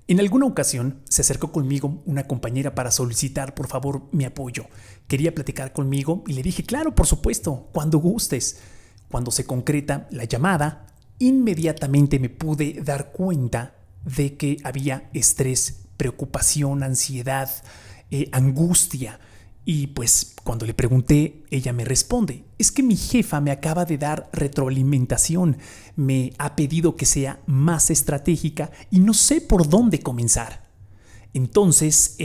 En alguna ocasión se acercó conmigo una compañera para solicitar por favor mi apoyo. Quería platicar conmigo y le dije, claro, por supuesto, cuando gustes. Cuando se concreta la llamada, inmediatamente me pude dar cuenta de que había estrés, preocupación, ansiedad, angustia. Y pues cuando le pregunté, ella me responde, es que mi jefa me acaba de dar retroalimentación, me ha pedido que sea más estratégica y no sé por dónde comenzar. Entonces,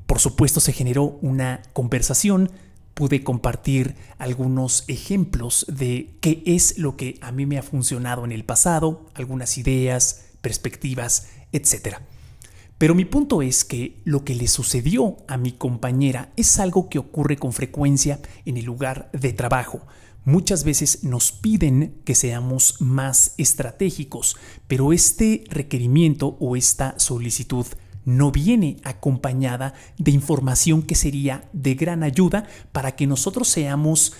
por supuesto, se generó una conversación, pude compartir algunos ejemplos de qué es lo que a mí me ha funcionado en el pasado, algunas ideas, perspectivas, etcétera. Pero mi punto es que lo que le sucedió a mi compañera es algo que ocurre con frecuencia en el lugar de trabajo. Muchas veces nos piden que seamos más estratégicos, pero este requerimiento o esta solicitud no viene acompañada de información que sería de gran ayuda para que nosotros seamos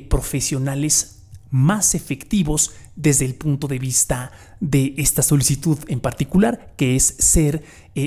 profesionales más efectivos desde el punto de vista de esta solicitud en particular, que es ser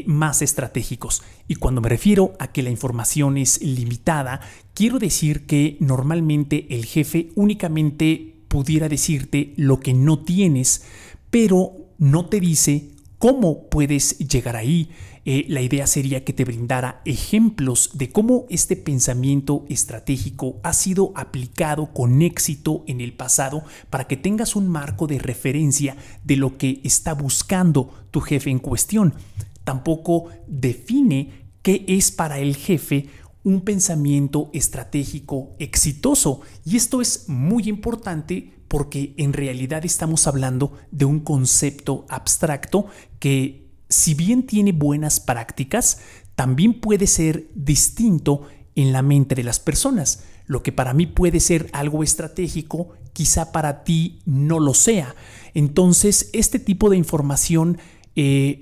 más estratégicos. Y cuando me refiero a que la información es limitada, quiero decir que normalmente el jefe únicamente pudiera decirte lo que no tienes, pero no te dice cómo puedes llegar ahí. La idea sería que te brindara ejemplos de cómo este pensamiento estratégico ha sido aplicado con éxito en el pasado para que tengas un marco de referencia de lo que está buscando tu jefe en cuestión. Tampoco define qué es para el jefe un pensamiento estratégico exitoso. Y esto es muy importante porque en realidad estamos hablando de un concepto abstracto que, si bien tiene buenas prácticas, también puede ser distinto en la mente de las personas. Lo que para mí puede ser algo estratégico, quizá para ti no lo sea. Entonces, este tipo de información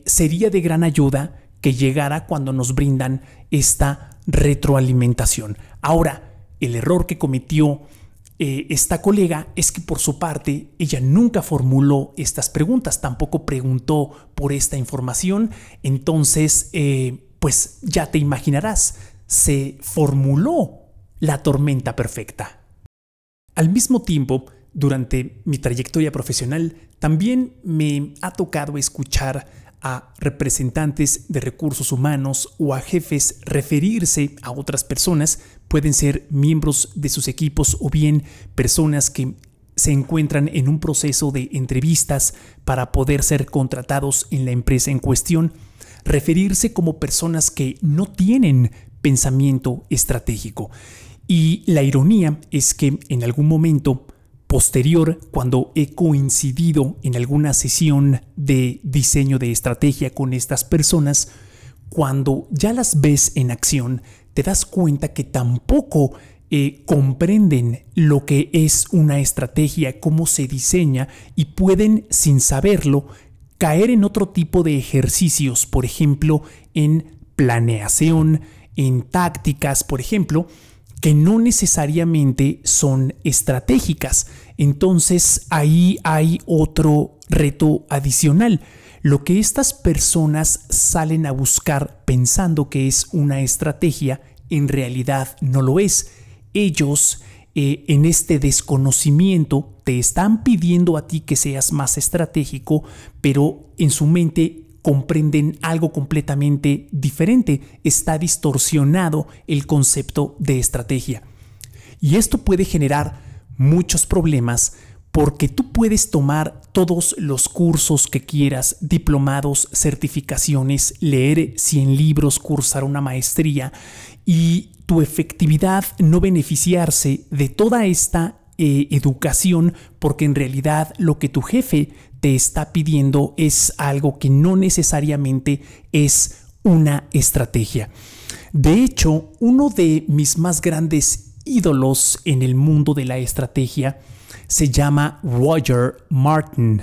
sería de gran ayuda que llegara cuando nos brindan esta retroalimentación. Ahora, el error que cometió esta colega es que por su parte ella nunca formuló estas preguntas, tampoco preguntó por esta información. Entonces, pues ya te imaginarás, se formuló la tormenta perfecta. Al mismo tiempo, durante mi trayectoria profesional, también me ha tocado escuchar a representantes de recursos humanos o a jefes referirse a otras personas. Pueden ser miembros de sus equipos o bien personas que se encuentran en un proceso de entrevistas para poder ser contratados en la empresa en cuestión, referirse como personas que no tienen pensamiento estratégico. Y la ironía es que en algún momento posterior, cuando he coincidido en alguna sesión de diseño de estrategia con estas personas, cuando ya las ves en acción, te das cuenta que tampoco comprenden lo que es una estrategia, cómo se diseña, y pueden, sin saberlo, caer en otro tipo de ejercicios, por ejemplo, en planeación, en tácticas, por ejemplo, que no necesariamente son estratégicas. Entonces ahí hay otro reto adicional. Lo que estas personas salen a buscar pensando que es una estrategia, en realidad no lo es. Ellos, en este desconocimiento, te están pidiendo a ti que seas más estratégico, pero en su mente comprenden algo completamente diferente. Está distorsionado el concepto de estrategia. Y esto puede generar muchos problemas porque tú puedes tomar todos los cursos que quieras, diplomados, certificaciones, leer 100 libros, cursar una maestría, y tu efectividad no beneficiarse de toda esta educación, porque en realidad lo que tu jefe te está pidiendo es algo que no necesariamente es una estrategia. De hecho, uno de mis más grandes ídolos en el mundo de la estrategia se llama Roger Martin,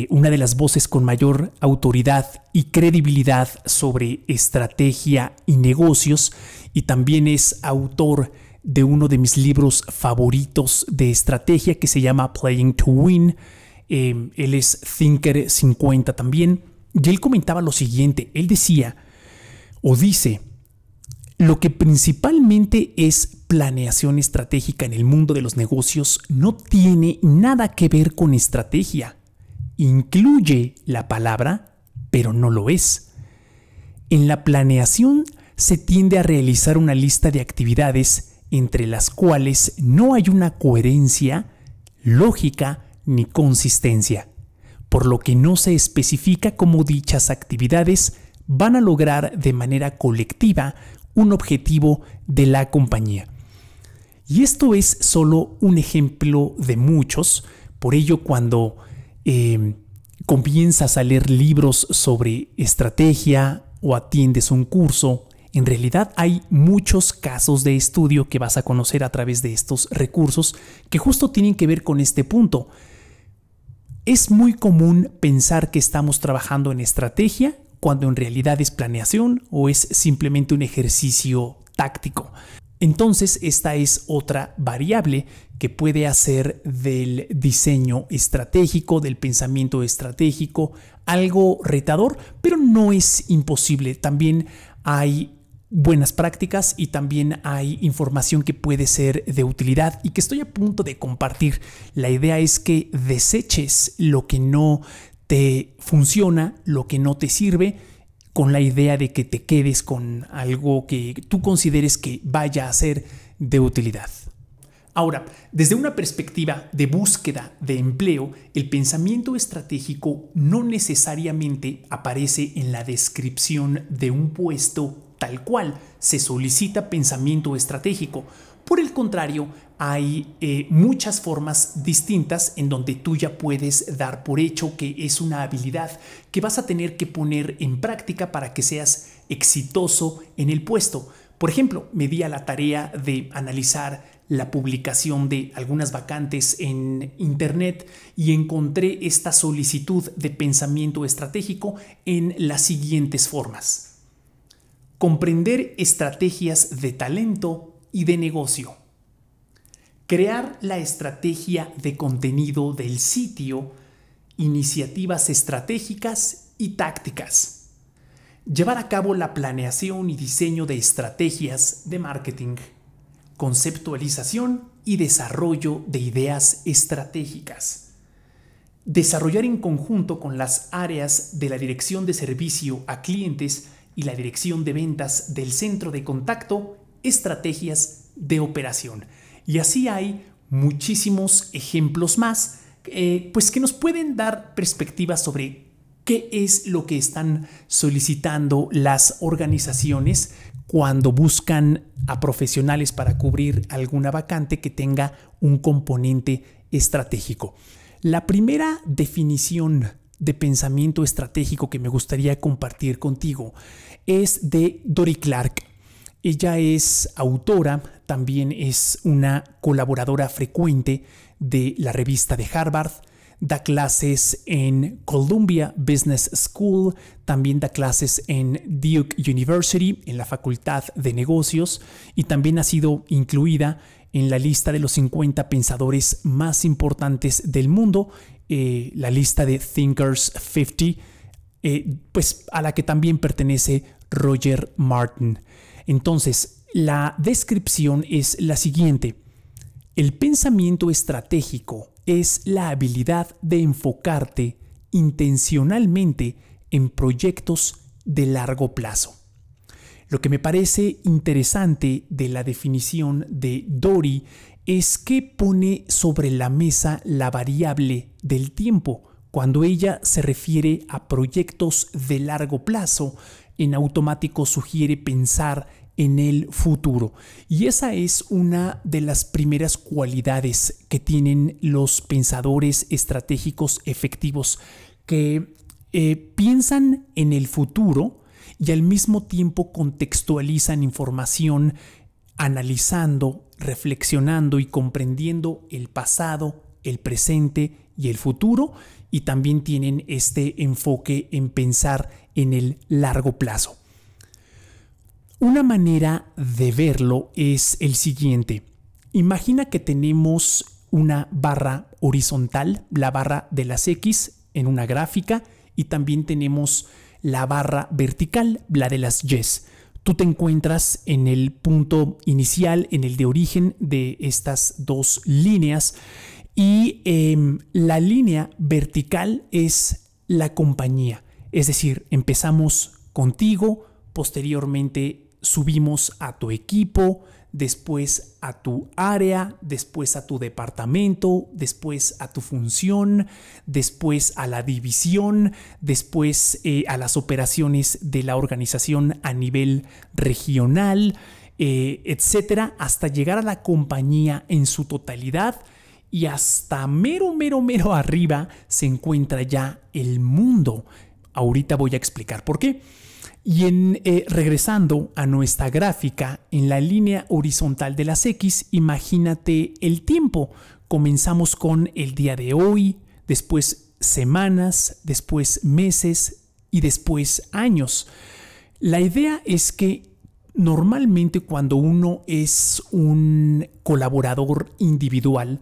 una de las voces con mayor autoridad y credibilidad sobre estrategia y negocios, y también es autor de uno de mis libros favoritos de estrategia que se llama Playing to Win. Él es Thinker 50 también. Y él comentaba lo siguiente, él decía o dice, lo que principalmente es planeación estratégica en el mundo de los negocios no tiene nada que ver con estrategia. Incluye la palabra, pero no lo es. En la planeación se tiende a realizar una lista de actividades entre las cuales no hay una coherencia, lógica ni consistencia, por lo que no se especifica cómo dichas actividades van a lograr de manera colectiva un objetivo de la compañía. Y esto es solo un ejemplo de muchos. Por ello, cuando comienzas a leer libros sobre estrategia o atiendes un curso, en realidad hay muchos casos de estudio que vas a conocer a través de estos recursos que justo tienen que ver con este punto. Es muy común pensar que estamos trabajando en estrategia cuando en realidad es planeación o es simplemente un ejercicio táctico. Entonces, esta es otra variable que puede hacer del diseño estratégico, del pensamiento estratégico, algo retador, pero no es imposible. También hay buenas prácticas y también hay información que puede ser de utilidad y que estoy a punto de compartir. La idea es que deseches lo que no te funciona, lo que no te sirve, con la idea de que te quedes con algo que tú consideres que vaya a ser de utilidad. Ahora, desde una perspectiva de búsqueda de empleo, el pensamiento estratégico no necesariamente aparece en la descripción de un puesto tal cual. Se solicita pensamiento estratégico. Por el contrario, hay muchas formas distintas en donde tú ya puedes dar por hecho que es una habilidad que vas a tener que poner en práctica para que seas exitoso en el puesto. Por ejemplo, me di a la tarea de analizar la publicación de algunas vacantes en internet y encontré esta solicitud de pensamiento estratégico en las siguientes formas. Comprender estrategias de talento y de negocio. Crear la estrategia de contenido del sitio, iniciativas estratégicas y tácticas. Llevar a cabo la planeación y diseño de estrategias de marketing. Conceptualización y desarrollo de ideas estratégicas. Desarrollar en conjunto con las áreas de la dirección de servicio a clientes y la dirección de ventas del centro de contacto, estrategias de operación. Y así hay muchísimos ejemplos más pues que nos pueden dar perspectivas sobre qué es lo que están solicitando las organizaciones cuando buscan a profesionales para cubrir alguna vacante que tenga un componente estratégico. La primera definición de pensamiento estratégico que me gustaría compartir contigo es de Dorie Clark. Ella es autora, también es una colaboradora frecuente de la revista de Harvard, da clases en Columbia Business School, también da clases en Duke University, en la Facultad de Negocios, y también ha sido incluida en la lista de los 50 pensadores más importantes del mundo, la lista de Thinkers 50, pues a la que también pertenece Roger Martin. Entonces, la descripción es la siguiente. El pensamiento estratégico es la habilidad de enfocarte intencionalmente en proyectos de largo plazo. Lo que me parece interesante de la definición de Dorie es que pone sobre la mesa la variable del tiempo. Cuando ella se refiere a proyectos de largo plazo, en automático sugiere pensar en el futuro. Y esa es una de las primeras cualidades que tienen los pensadores estratégicos efectivos, que piensan en el futuro y al mismo tiempo contextualizan información, analizando, reflexionando y comprendiendo el pasado, el presente y el futuro, y también tienen este enfoque en pensar en el largo plazo. Una manera de verlo es el siguiente. Imagina que tenemos una barra horizontal, la barra de las X, en una gráfica, y también tenemos la barra vertical, la de las Ys. Tú te encuentras en el punto inicial, en el de origen de estas dos líneas, y la línea vertical es la compañía. Es decir, empezamos contigo, posteriormente subimos a tu equipo, después a tu área, después a tu departamento, después a tu función, después a la división, después a las operaciones de la organización a nivel regional, etcétera, hasta llegar a la compañía en su totalidad, y hasta mero arriba se encuentra ya el mundo. Ahorita voy a explicar por qué. Y regresando a nuestra gráfica, en la línea horizontal de las X, imagínate el tiempo. Comenzamos con el día de hoy, después semanas, después meses y después años. La idea es que normalmente cuando uno es un colaborador individual,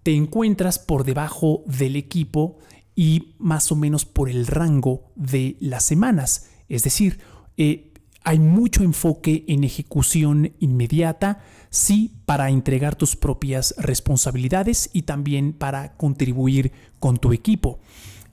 te encuentras por debajo del equipo y más o menos por el rango de las semanas. Es decir, hay mucho enfoque en ejecución inmediata, sí, para entregar tus propias responsabilidades y también para contribuir con tu equipo.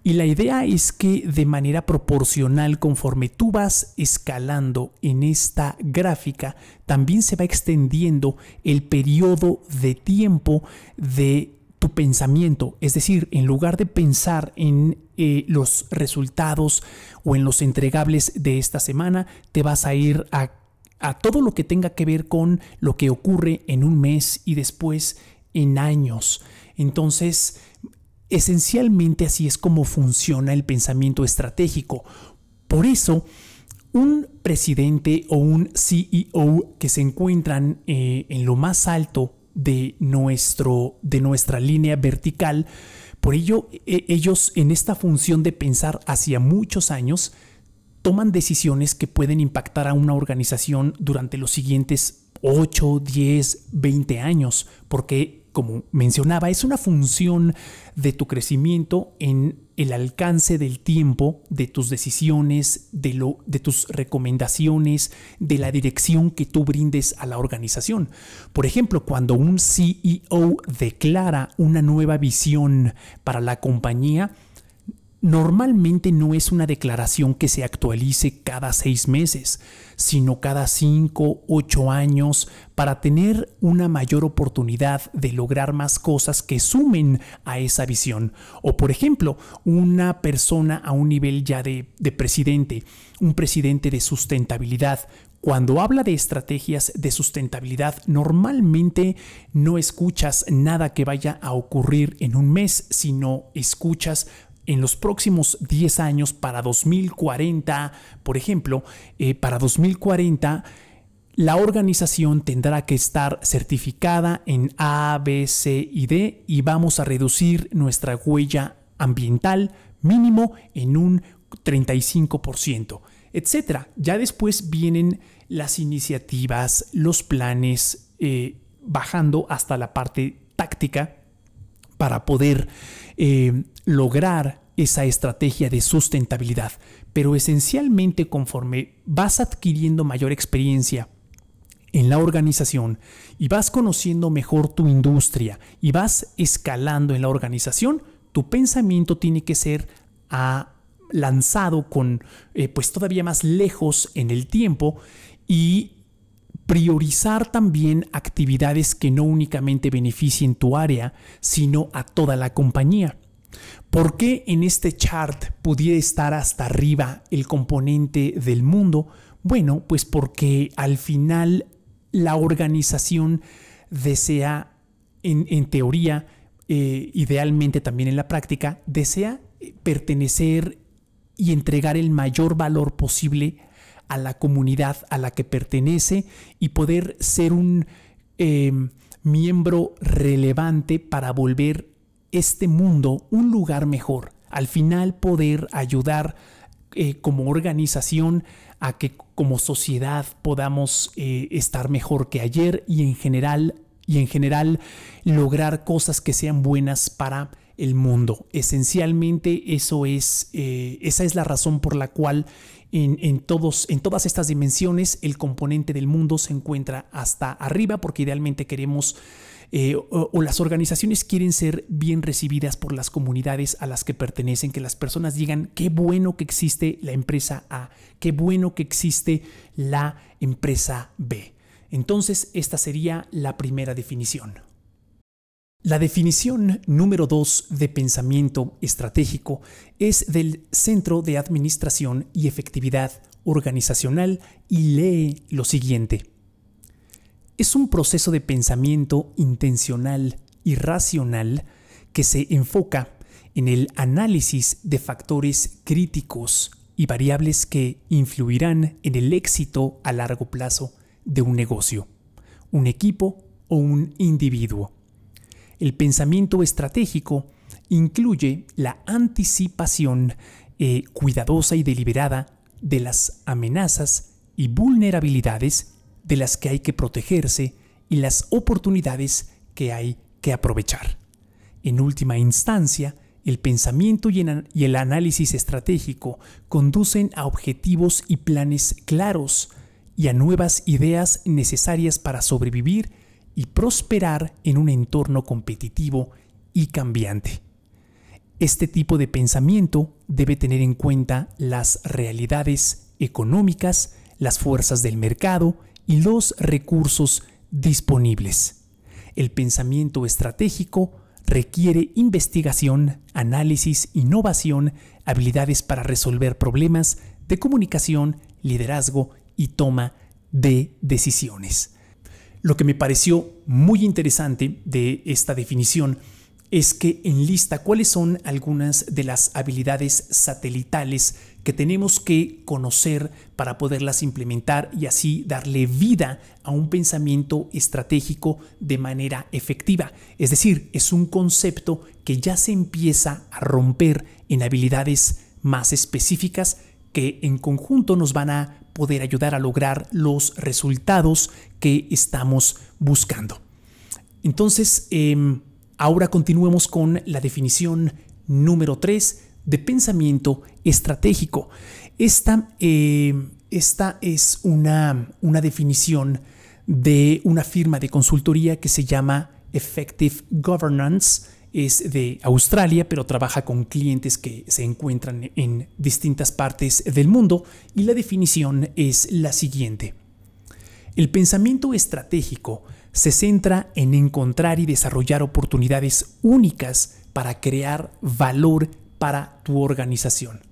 Y la idea es que de manera proporcional, conforme tú vas escalando en esta gráfica, también se va extendiendo el periodo de tiempo de tu pensamiento. Es decir, en lugar de pensar en los resultados o en los entregables de esta semana, te vas a ir a todo lo que tenga que ver con lo que ocurre en un mes y después en años. Entonces, esencialmente así es como funciona el pensamiento estratégico. Por eso, un presidente o un CEO que se encuentran en lo más alto de nuestra línea vertical, por ello ellos en esta función de pensar hacia muchos años toman decisiones que pueden impactar a una organización durante los siguientes 8, 10, 20 años, porque como mencionaba, es una función de tu crecimiento en el alcance del tiempo, de tus decisiones, de tus recomendaciones, de la dirección que tú brindes a la organización. Por ejemplo, cuando un CEO declara una nueva visión para la compañía, normalmente no es una declaración que se actualice cada 6 meses, sino cada 5, 8 años, para tener una mayor oportunidad de lograr más cosas que sumen a esa visión. O por ejemplo, una persona a un nivel ya de presidente, un presidente de sustentabilidad, cuando habla de estrategias de sustentabilidad, normalmente no escuchas nada que vaya a ocurrir en un mes, sino escuchas en los próximos 10 años, para 2040, por ejemplo, para 2040, la organización tendrá que estar certificada en A, B, C y D, y vamos a reducir nuestra huella ambiental mínimo en un 35%, etc. Ya después vienen las iniciativas, los planes, bajando hasta la parte táctica para poder lograr esa estrategia de sustentabilidad. Pero esencialmente, conforme vas adquiriendo mayor experiencia en la organización y vas conociendo mejor tu industria y vas escalando en la organización, tu pensamiento tiene que ser lanzado con pues todavía más lejos en el tiempo, y priorizar también actividades que no únicamente beneficien tu área, sino a toda la compañía. ¿Por qué en este chart pudiera estar hasta arriba el componente del mundo? Bueno, pues porque al final la organización desea, en teoría, idealmente también en la práctica, desea pertenecer y entregar el mayor valor posible a la comunidad a la que pertenece y poder ser un miembro relevante para volver este mundo un lugar mejor. Al final, poder ayudar como organización a que como sociedad podamos estar mejor que ayer, y en general lograr cosas que sean buenas para el mundo. Esencialmente esa es la razón por la cual en todas estas dimensiones el componente del mundo se encuentra hasta arriba, porque idealmente queremos o las organizaciones quieren ser bien recibidas por las comunidades a las que pertenecen, que las personas digan qué bueno que existe la empresa A, qué bueno que existe la empresa B. Entonces, esta sería la primera definición. La definición número 2 de pensamiento estratégico es del Centro de Administración y Efectividad Organizacional y lee lo siguiente. Es un proceso de pensamiento intencional y racional que se enfoca en el análisis de factores críticos y variables que influirán en el éxito a largo plazo de un negocio, un equipo o un individuo. El pensamiento estratégico incluye la anticipación cuidadosa y deliberada de las amenazas y vulnerabilidades de las que hay que protegerse y las oportunidades que hay que aprovechar. En última instancia, el pensamiento y el análisis estratégico conducen a objetivos y planes claros y a nuevas ideas necesarias para sobrevivir y prosperar en un entorno competitivo y cambiante. Este tipo de pensamiento debe tener en cuenta las realidades económicas, las fuerzas del mercado y los recursos disponibles. El pensamiento estratégico requiere investigación, análisis, innovación, habilidades para resolver problemas de comunicación, liderazgo y toma de decisiones. Lo que me pareció muy interesante de esta definición es que enlista cuáles son algunas de las habilidades satelitales que tenemos que conocer para poderlas implementar y así darle vida a un pensamiento estratégico de manera efectiva. Es decir, es un concepto que ya se empieza a romper en habilidades más específicas que en conjunto nos van a poder ayudar a lograr los resultados que estamos buscando. Entonces, ahora continuemos con la definición número 3 de pensamiento estratégico. Esta es una definición de una firma de consultoría que se llama Effective Governance. Es de Australia, pero trabaja con clientes que se encuentran en distintas partes del mundo, y la definición es la siguiente. El pensamiento estratégico se centra en encontrar y desarrollar oportunidades únicas para crear valor para tu organización.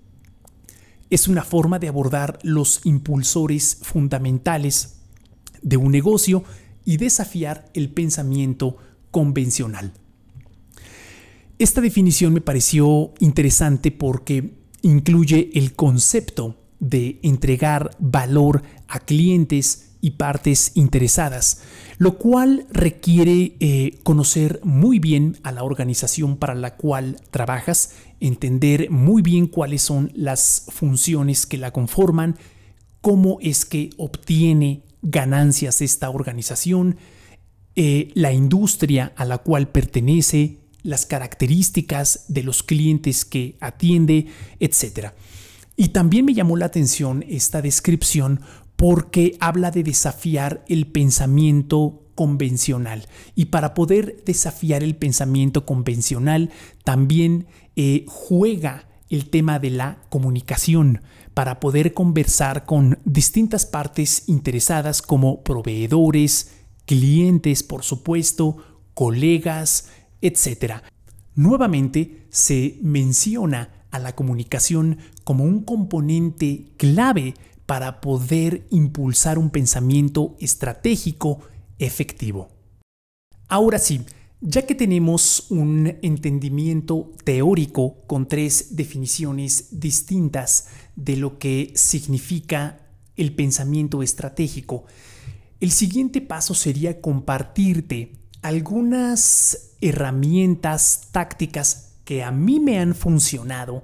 Es una forma de abordar los impulsores fundamentales de un negocio y desafiar el pensamiento convencional. Esta definición me pareció interesante porque incluye el concepto de entregar valor a clientes y partes interesadas, lo cual requiere conocer muy bien a la organización para la cual trabajas, entender muy bien cuáles son las funciones que la conforman, cómo es que obtiene ganancias esta organización, la industria a la cual pertenece, las características de los clientes que atiende, etc. Y también me llamó la atención esta descripción porque habla de desafiar el pensamiento convencional. Y para poder desafiar el pensamiento convencional, también juega el tema de la comunicación para poder conversar con distintas partes interesadas como proveedores, clientes, por supuesto, colegas, etc. Nuevamente se menciona a la comunicación como un componente clave para poder impulsar un pensamiento estratégico efectivo. Ahora sí, ya que tenemos un entendimiento teórico con 3 definiciones distintas de lo que significa el pensamiento estratégico, el siguiente paso sería compartirte algunas herramientas tácticas que a mí me han funcionado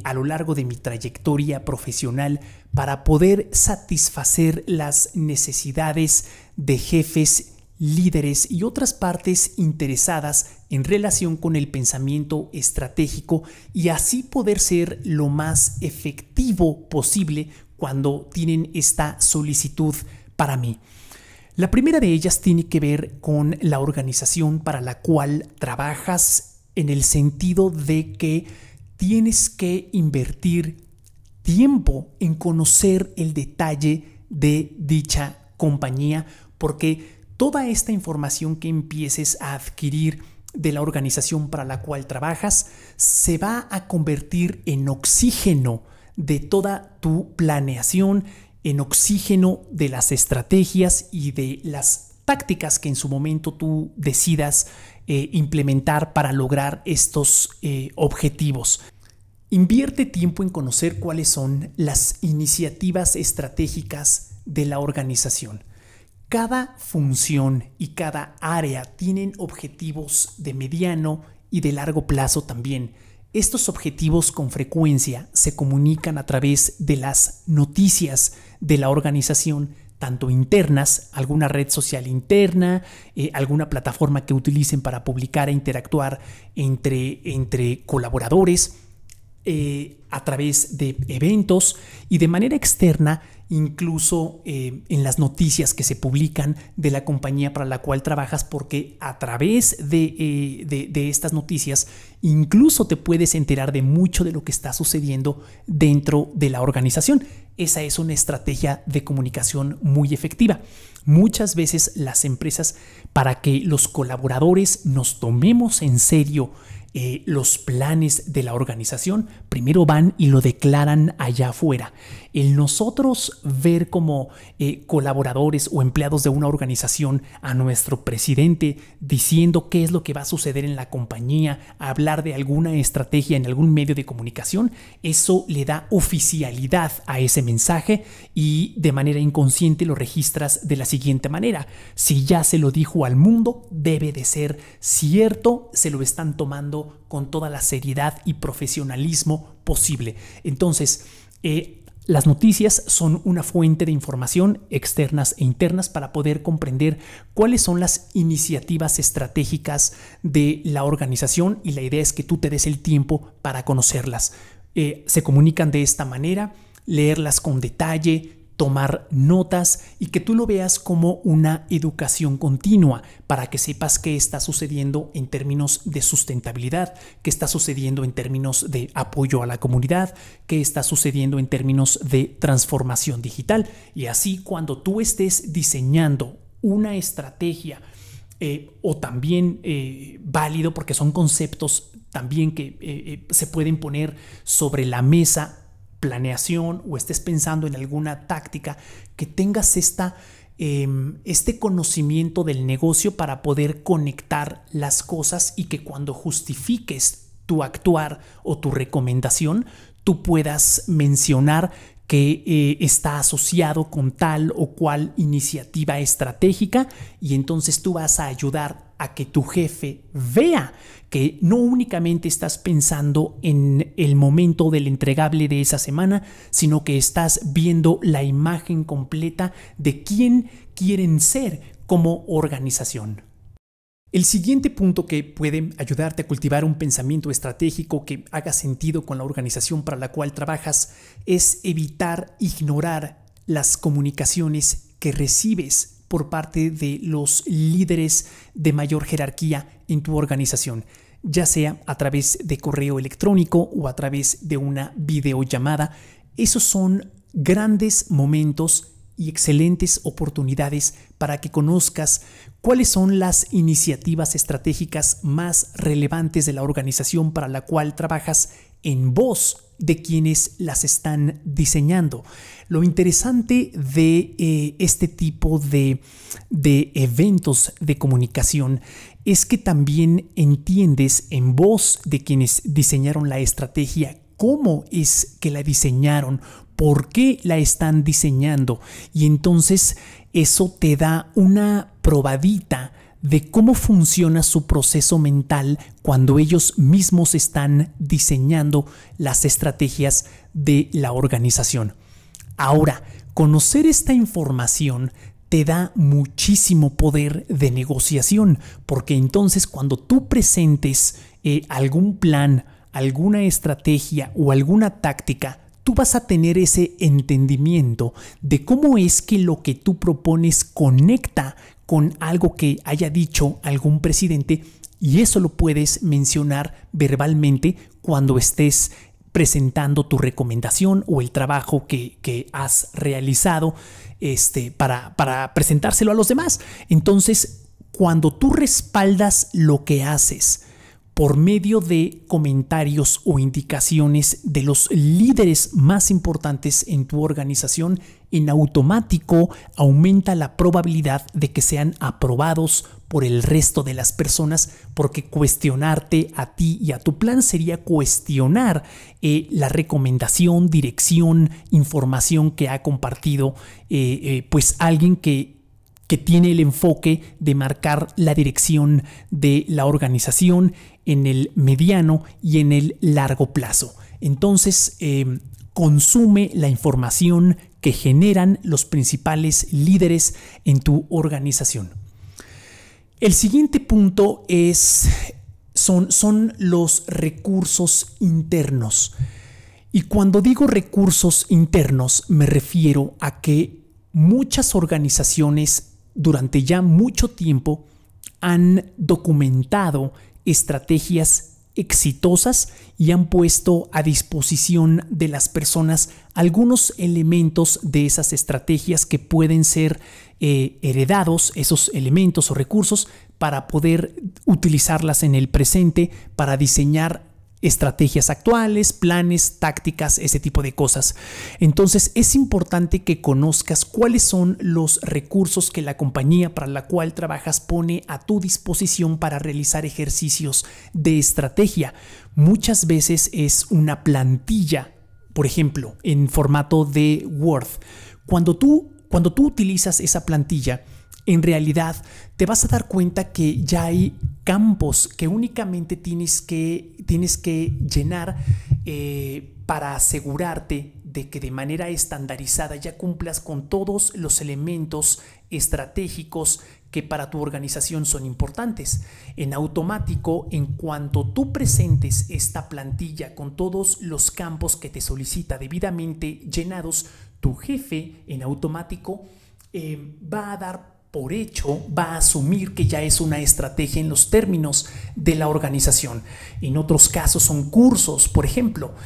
a lo largo de mi trayectoria profesional para poder satisfacer las necesidades de jefes, líderes y otras partes interesadas en relación con el pensamiento estratégico y así poder ser lo más efectivo posible cuando tienen esta solicitud para mí. La primera de ellas tiene que ver con la organización para la cual trabajas, en el sentido de que tienes que invertir tiempo en conocer el detalle de dicha compañía, porque toda esta información que empieces a adquirir de la organización para la cual trabajas se va a convertir en oxígeno de toda tu planeación, en oxígeno de las estrategias y de las tácticas que en su momento tú decidas implementar para lograr estos objetivos. Invierte tiempo en conocer cuáles son las iniciativas estratégicas de la organización. Cada función y cada área tienen objetivos de mediano y de largo plazo también. Estos objetivos con frecuencia se comunican a través de las noticias de la organización, tanto internas, alguna red social interna, alguna plataforma que utilicen para publicar e interactuar entre colaboradores, a través de eventos y de manera externa, incluso en las noticias que se publican de la compañía para la cual trabajas, porque a través de estas noticias incluso te puedes enterar de mucho de lo que está sucediendo dentro de la organización. Esa es una estrategia de comunicación muy efectiva. Muchas veces las empresas, para que los colaboradores nos tomemos en serio los planes de la organización, primero van y lo declaran allá afuera. El nosotros ver como colaboradores o empleados de una organización a nuestro presidente diciendo qué es lo que va a suceder en la compañía, hablar de alguna estrategia en algún medio de comunicación, eso le da oficialidad a ese mensaje y de manera inconsciente lo registras de la siguiente manera: si ya se lo dijo al mundo, debe de ser cierto, se lo están tomando con toda la seriedad y profesionalismo posible. Entonces, las noticias son una fuente de información externas e internas para poder comprender cuáles son las iniciativas estratégicas de la organización, y la idea es que tú te des el tiempo para conocerlas. Se comunican de esta manera, leerlas con detalle, tomar notas y que tú lo veas como una educación continua para que sepas qué está sucediendo en términos de sustentabilidad, qué está sucediendo en términos de apoyo a la comunidad, qué está sucediendo en términos de transformación digital. Y así, cuando tú estés diseñando una estrategia o también válido, porque son conceptos también que se pueden poner sobre la mesa, planeación, o estés pensando en alguna táctica, que tengas este conocimiento del negocio para poder conectar las cosas y que cuando justifiques tu actuar o tu recomendación, tú puedas mencionar que está asociado con tal o cual iniciativa estratégica, y entonces tú vas a ayudar a que tu jefe vea que no únicamente estás pensando en el momento del entregable de esa semana, sino que estás viendo la imagen completa de quién quieren ser como organización. El siguiente punto que puede ayudarte a cultivar un pensamiento estratégico que haga sentido con la organización para la cual trabajas es evitar ignorar las comunicaciones que recibes por parte de los líderes de mayor jerarquía en tu organización, ya sea a través de correo electrónico o a través de una videollamada. Esos son grandes momentos y excelentes oportunidades para que conozcas cuáles son las iniciativas estratégicas más relevantes de la organización para la cual trabajas en voz de quienes las están diseñando. Lo interesante de este tipo de eventos de comunicación es que también entiendes en voz de quienes diseñaron la estrategia cómo es que la diseñaron, por qué la están diseñando, y entonces eso te da una probadita de cómo funciona su proceso mental cuando ellos mismos están diseñando las estrategias de la organización. Ahora, conocer esta información te da muchísimo poder de negociación, porque entonces cuando tú presentes algún plan, alguna estrategia o alguna táctica, tú vas a tener ese entendimiento de cómo es que lo que tú propones conecta con algo que haya dicho algún presidente, y eso lo puedes mencionar verbalmente cuando estés presentando tu recomendación o el trabajo que has realizado para presentárselo a los demás. Entonces, cuando tú respaldas lo que haces por medio de comentarios o indicaciones de los líderes más importantes en tu organización, en automático aumenta la probabilidad de que sean aprobados por el resto de las personas, porque cuestionarte a ti y a tu plan sería cuestionar la recomendación, dirección, información que ha compartido pues alguien que tiene el enfoque de marcar la dirección de la organización en el mediano y en el largo plazo. Entonces, consume la información que generan los principales líderes en tu organización. El siguiente punto son los recursos internos. Y cuando digo recursos internos, me refiero a que muchas organizaciones durante ya mucho tiempo han documentado estrategias exitosas y han puesto a disposición de las personas algunos elementos de esas estrategias que pueden ser heredados, esos elementos o recursos, para poder utilizarlas en el presente para diseñar estrategias actuales, planes, tácticas, ese tipo de cosas. Entonces es importante que conozcas cuáles son los recursos que la compañía para la cual trabajas pone a tu disposición para realizar ejercicios de estrategia. Muchas veces es una plantilla, por ejemplo, en formato de Word. Cuando tú utilizas esa plantilla, en realidad te vas a dar cuenta que ya hay campos que únicamente tienes que llenar para asegurarte de que de manera estandarizada ya cumplas con todos los elementos estratégicos que para tu organización son importantes. En automático, en cuanto tú presentes esta plantilla con todos los campos que te solicita debidamente llenados, tu jefe en automático va a dar por hecho, va a asumir que ya es una estrategia en los términos de la organización. En otros casos son cursos, por ejemplo,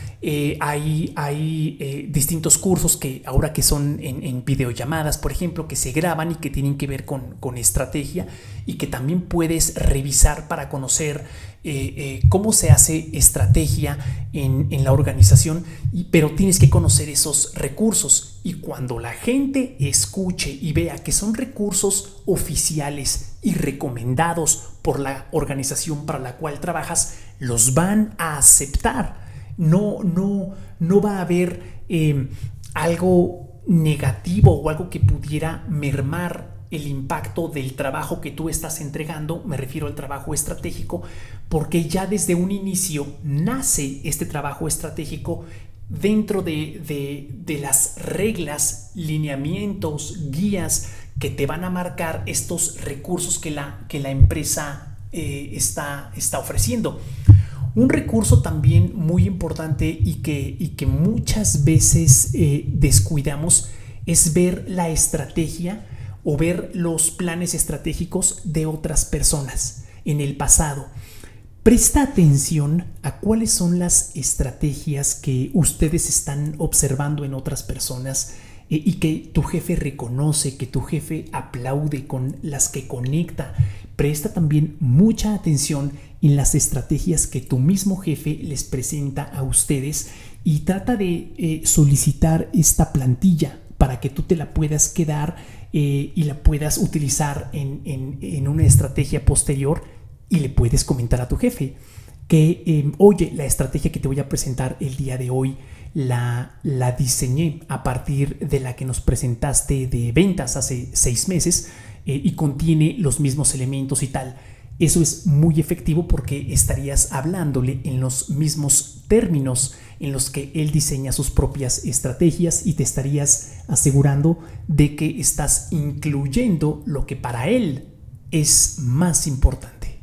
hay distintos cursos que ahora que son en videollamadas, por ejemplo, que se graban y que tienen que ver con estrategia y que también puedes revisar para conocer cómo se hace estrategia en la organización, pero tienes que conocer esos recursos. Y cuando la gente escuche y vea que son recursos oficiales y recomendados por la organización para la cual trabajas, los van a aceptar. No va a haber algo negativo o algo que pudiera mermar el impacto del trabajo que tú estás entregando. Me refiero al trabajo estratégico, porque ya desde un inicio nace este trabajo estratégico dentro de las reglas, lineamientos, guías que te van a marcar estos recursos que la empresa está ofreciendo. Un recurso también muy importante y que muchas veces descuidamos es ver la estrategia o ver los planes estratégicos de otras personas en el pasado. Presta atención a cuáles son las estrategias que ustedes están observando en otras personas y que tu jefe reconoce, que tu jefe aplaude, con las que conecta. Presta también mucha atención en las estrategias que tu mismo jefe les presenta a ustedes y trata de solicitar esta plantilla para que tú te la puedas quedar y la puedas utilizar en una estrategia posterior, y le puedes comentar a tu jefe que, oye, la estrategia que te voy a presentar el día de hoy la diseñé a partir de la que nos presentaste de ventas hace 6 meses y contiene los mismos elementos y tal. Eso es muy efectivo porque estarías hablándole en los mismos términos en los que él diseña sus propias estrategias y te estarías asegurando de que estás incluyendo lo que para él es más importante.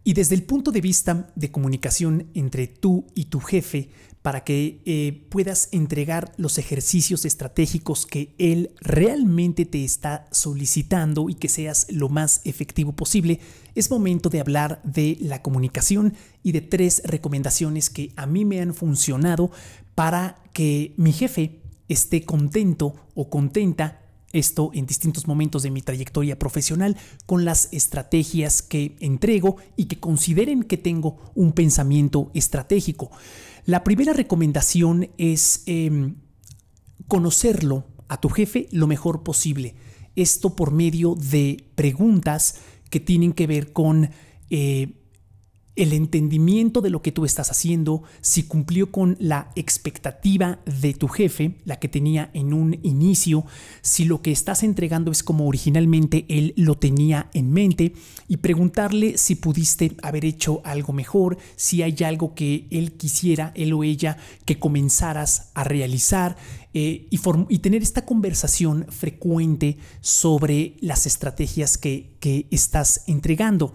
Y desde el punto de vista de comunicación entre tú y tu jefe, para que puedas entregar los ejercicios estratégicos que él realmente te está solicitando y que seas lo más efectivo posible, es momento de hablar de la comunicación y de 3 recomendaciones que a mí me han funcionado para que mi jefe esté contento o contenta, esto en distintos momentos de mi trayectoria profesional, con las estrategias que entrego y que consideren que tengo un pensamiento estratégico. La primera recomendación es conocerlo a tu jefe lo mejor posible. Esto por medio de preguntas que tienen que ver con el entendimiento de lo que tú estás haciendo, si cumplió con la expectativa de tu jefe, la que tenía en un inicio, si lo que estás entregando es como originalmente él lo tenía en mente, y preguntarle si pudiste haber hecho algo mejor, si hay algo que él quisiera, él o ella, que comenzaras a realizar, y tener esta conversación frecuente sobre las estrategias que estás entregando.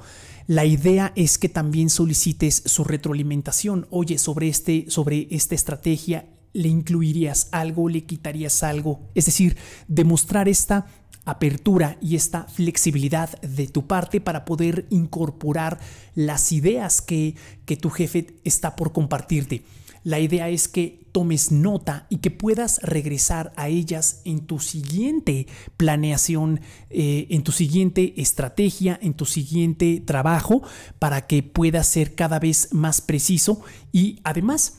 La idea es que también solicites su retroalimentación. Oye, sobre esta estrategia, ¿le incluirías algo? ¿Le quitarías algo? Es decir, demostrar esta apertura y esta flexibilidad de tu parte para poder incorporar las ideas que tu jefe está por compartirte. La idea es que tomes nota y que puedas regresar a ellas en tu siguiente planeación, en tu siguiente estrategia, en tu siguiente trabajo, para que puedas ser cada vez más preciso. Y además,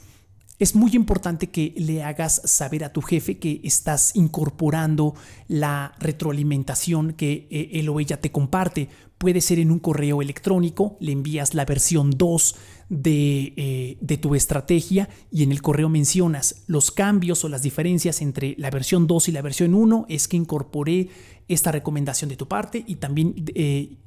es muy importante que le hagas saber a tu jefe que estás incorporando la retroalimentación que él o ella te comparte. Puede ser en un correo electrónico, le envías la versión 2 de tu estrategia y en el correo mencionas los cambios o las diferencias entre la versión 2 y la versión 1 es que incorporé esta recomendación de tu parte y también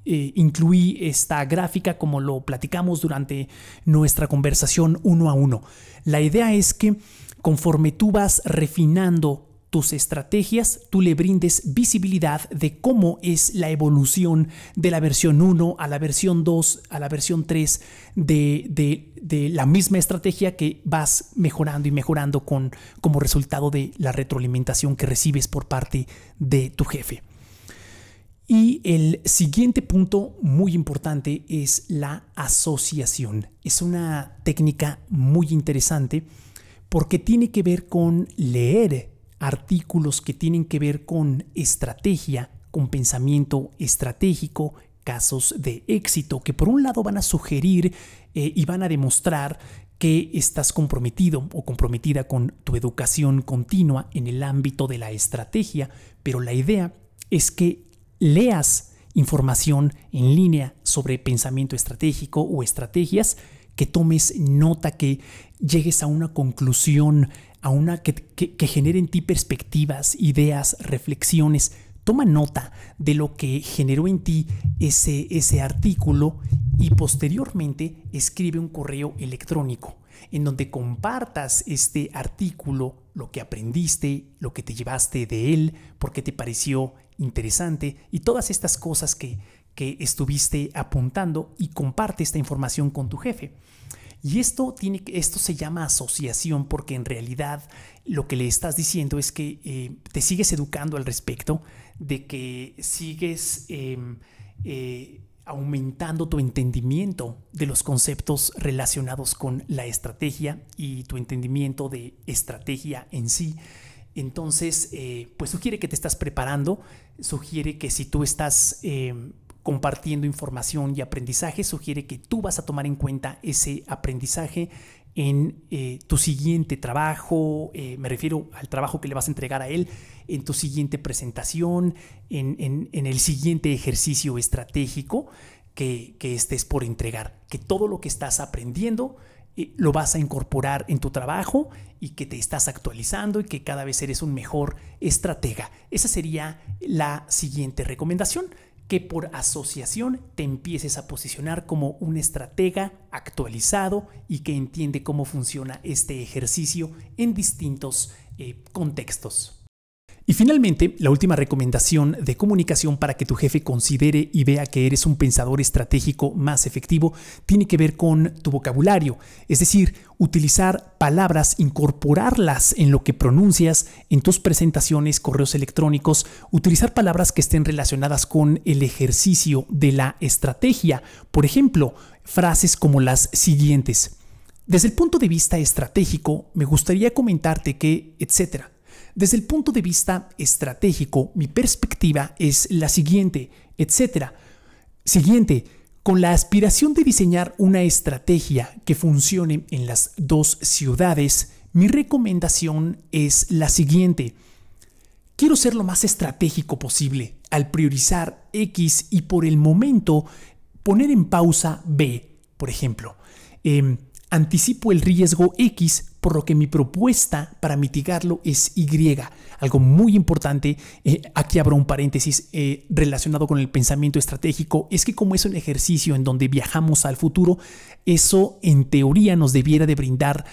incluí esta gráfica como lo platicamos durante nuestra conversación 1 a 1. La idea es que conforme tú vas refinando tus estrategias, tú le brindes visibilidad de cómo es la evolución de la versión 1 a la versión 2 a la versión 3 de la misma estrategia que vas mejorando y mejorando como resultado de la retroalimentación que recibes por parte de tu jefe. Y el siguiente punto muy importante es la asociación. Es una técnica muy interesante porque tiene que ver con leer artículos que tienen que ver con estrategia, con pensamiento estratégico, casos de éxito que por un lado van a sugerir y van a demostrar que estás comprometido o comprometida con tu educación continua en el ámbito de la estrategia, pero la idea es que leas información en línea sobre pensamiento estratégico o estrategias, que tomes nota, que llegues a una conclusión, que genere en ti perspectivas, ideas, reflexiones. Toma nota de lo que generó en ti ese artículo y posteriormente escribe un correo electrónico en donde compartas este artículo, lo que aprendiste, lo que te llevaste de él, por qué te pareció interesante y todas estas cosas que estuviste apuntando, y comparte esta información con tu jefe. Y esto se llama asociación porque en realidad lo que le estás diciendo es que te sigues educando al respecto, de que sigues aumentando tu entendimiento de los conceptos relacionados con la estrategia y tu entendimiento de estrategia en sí. Entonces, pues sugiere que te estás preparando, sugiere que si tú estás compartiendo información y aprendizaje, sugiere que tú vas a tomar en cuenta ese aprendizaje en tu siguiente trabajo, me refiero al trabajo que le vas a entregar a él, en tu siguiente presentación, en el siguiente ejercicio estratégico que estés por entregar, que todo lo que estás aprendiendo lo vas a incorporar en tu trabajo y que te estás actualizando y que cada vez eres un mejor estratega. Esa sería la siguiente recomendación, que por asociación te empieces a posicionar como un estratega actualizado y que entiende cómo funciona este ejercicio en distintos contextos. Y finalmente, la última recomendación de comunicación para que tu jefe considere y vea que eres un pensador estratégico más efectivo tiene que ver con tu vocabulario, es decir, utilizar palabras, incorporarlas en lo que pronuncias, en tus presentaciones, correos electrónicos, utilizar palabras que estén relacionadas con el ejercicio de la estrategia. Por ejemplo, frases como las siguientes: desde el punto de vista estratégico, me gustaría comentarte que, etcétera. Desde el punto de vista estratégico, mi perspectiva es la siguiente, etcétera. Siguiente, con la aspiración de diseñar una estrategia que funcione en las dos ciudades, mi recomendación es la siguiente. Quiero ser lo más estratégico posible al priorizar X y por el momento poner en pausa B, por ejemplo. Anticipo el riesgo X, por lo que mi propuesta para mitigarlo es Y. Algo muy importante, aquí abro un paréntesis relacionado con el pensamiento estratégico, es que como es un ejercicio en donde viajamos al futuro, eso en teoría nos debiera de brindar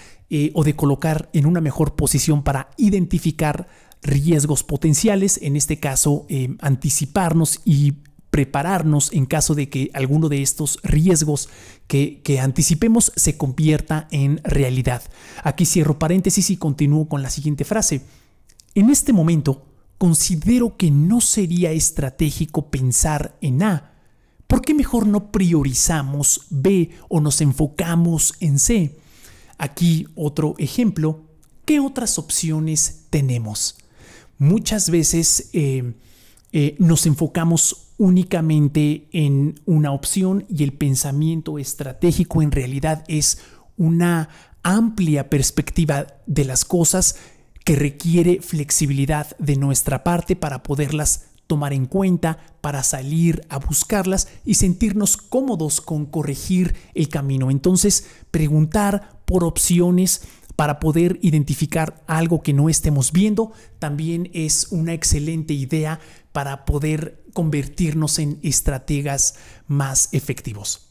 o de colocar en una mejor posición para identificar riesgos potenciales, en este caso anticiparnos y prepararnos en caso de que alguno de estos riesgos que anticipemos se convierta en realidad. Aquí cierro paréntesis y continúo con la siguiente frase. En este momento, considero que no sería estratégico pensar en A. ¿Por qué mejor no priorizamos B o nos enfocamos en C? Aquí otro ejemplo. ¿Qué otras opciones tenemos? Muchas veces nos enfocamos únicamente en una opción y el pensamiento estratégico en realidad es una amplia perspectiva de las cosas que requiere flexibilidad de nuestra parte para poderlas tomar en cuenta, para salir a buscarlas y sentirnos cómodos con corregir el camino. Entonces, preguntar por opciones para poder identificar algo que no estemos viendo también es una excelente idea para poder convertirnos en estrategas más efectivos.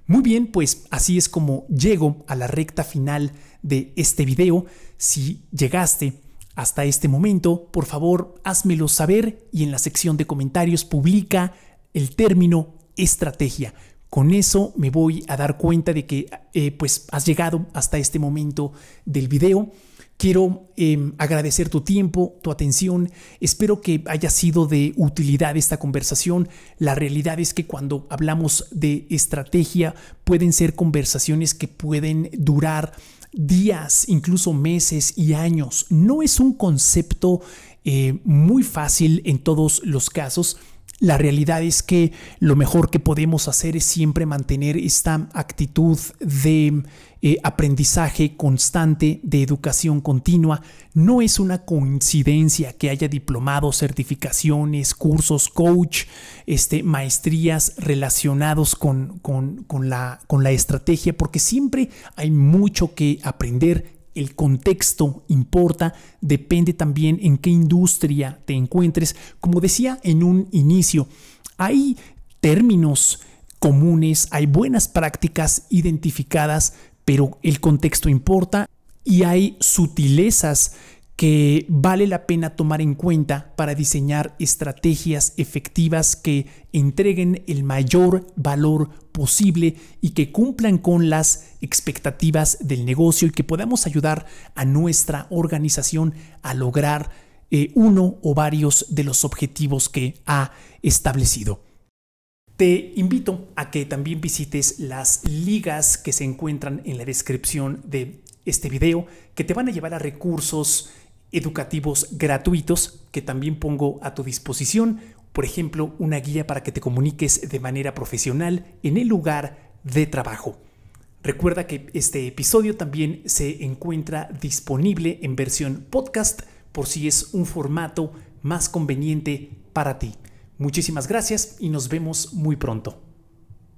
Muy bien, pues así es como llego a la recta final de este video. Si llegaste hasta este momento, por favor, házmelo saber y en la sección de comentarios publica el término estrategia. Con eso me voy a dar cuenta de que pues has llegado hasta este momento del video. Quiero agradecer tu tiempo, tu atención. Espero que haya sido de utilidad esta conversación. La realidad es que cuando hablamos de estrategia pueden ser conversaciones que pueden durar días, incluso meses y años. No es un concepto muy fácil en todos los casos. La realidad es que lo mejor que podemos hacer es siempre mantener esta actitud de aprendizaje constante, de educación continua. No es una coincidencia que haya diplomados, certificaciones, cursos, coach, maestrías relacionados con la estrategia, porque siempre hay mucho que aprender. El contexto importa, depende también en qué industria te encuentres. Como decía en un inicio, hay términos comunes, hay buenas prácticas identificadas, pero el contexto importa y hay sutilezas que vale la pena tomar en cuenta para diseñar estrategias efectivas que entreguen el mayor valor posible y que cumplan con las expectativas del negocio y que podamos ayudar a nuestra organización a lograr uno o varios de los objetivos que ha establecido. Te invito a que también visites las ligas que se encuentran en la descripción de este video, que te van a llevar a recursos educativos gratuitos que también pongo a tu disposición. Por ejemplo, una guía para que te comuniques de manera profesional en el lugar de trabajo. Recuerda que este episodio también se encuentra disponible en versión podcast por si es un formato más conveniente para ti. Muchísimas gracias y nos vemos muy pronto.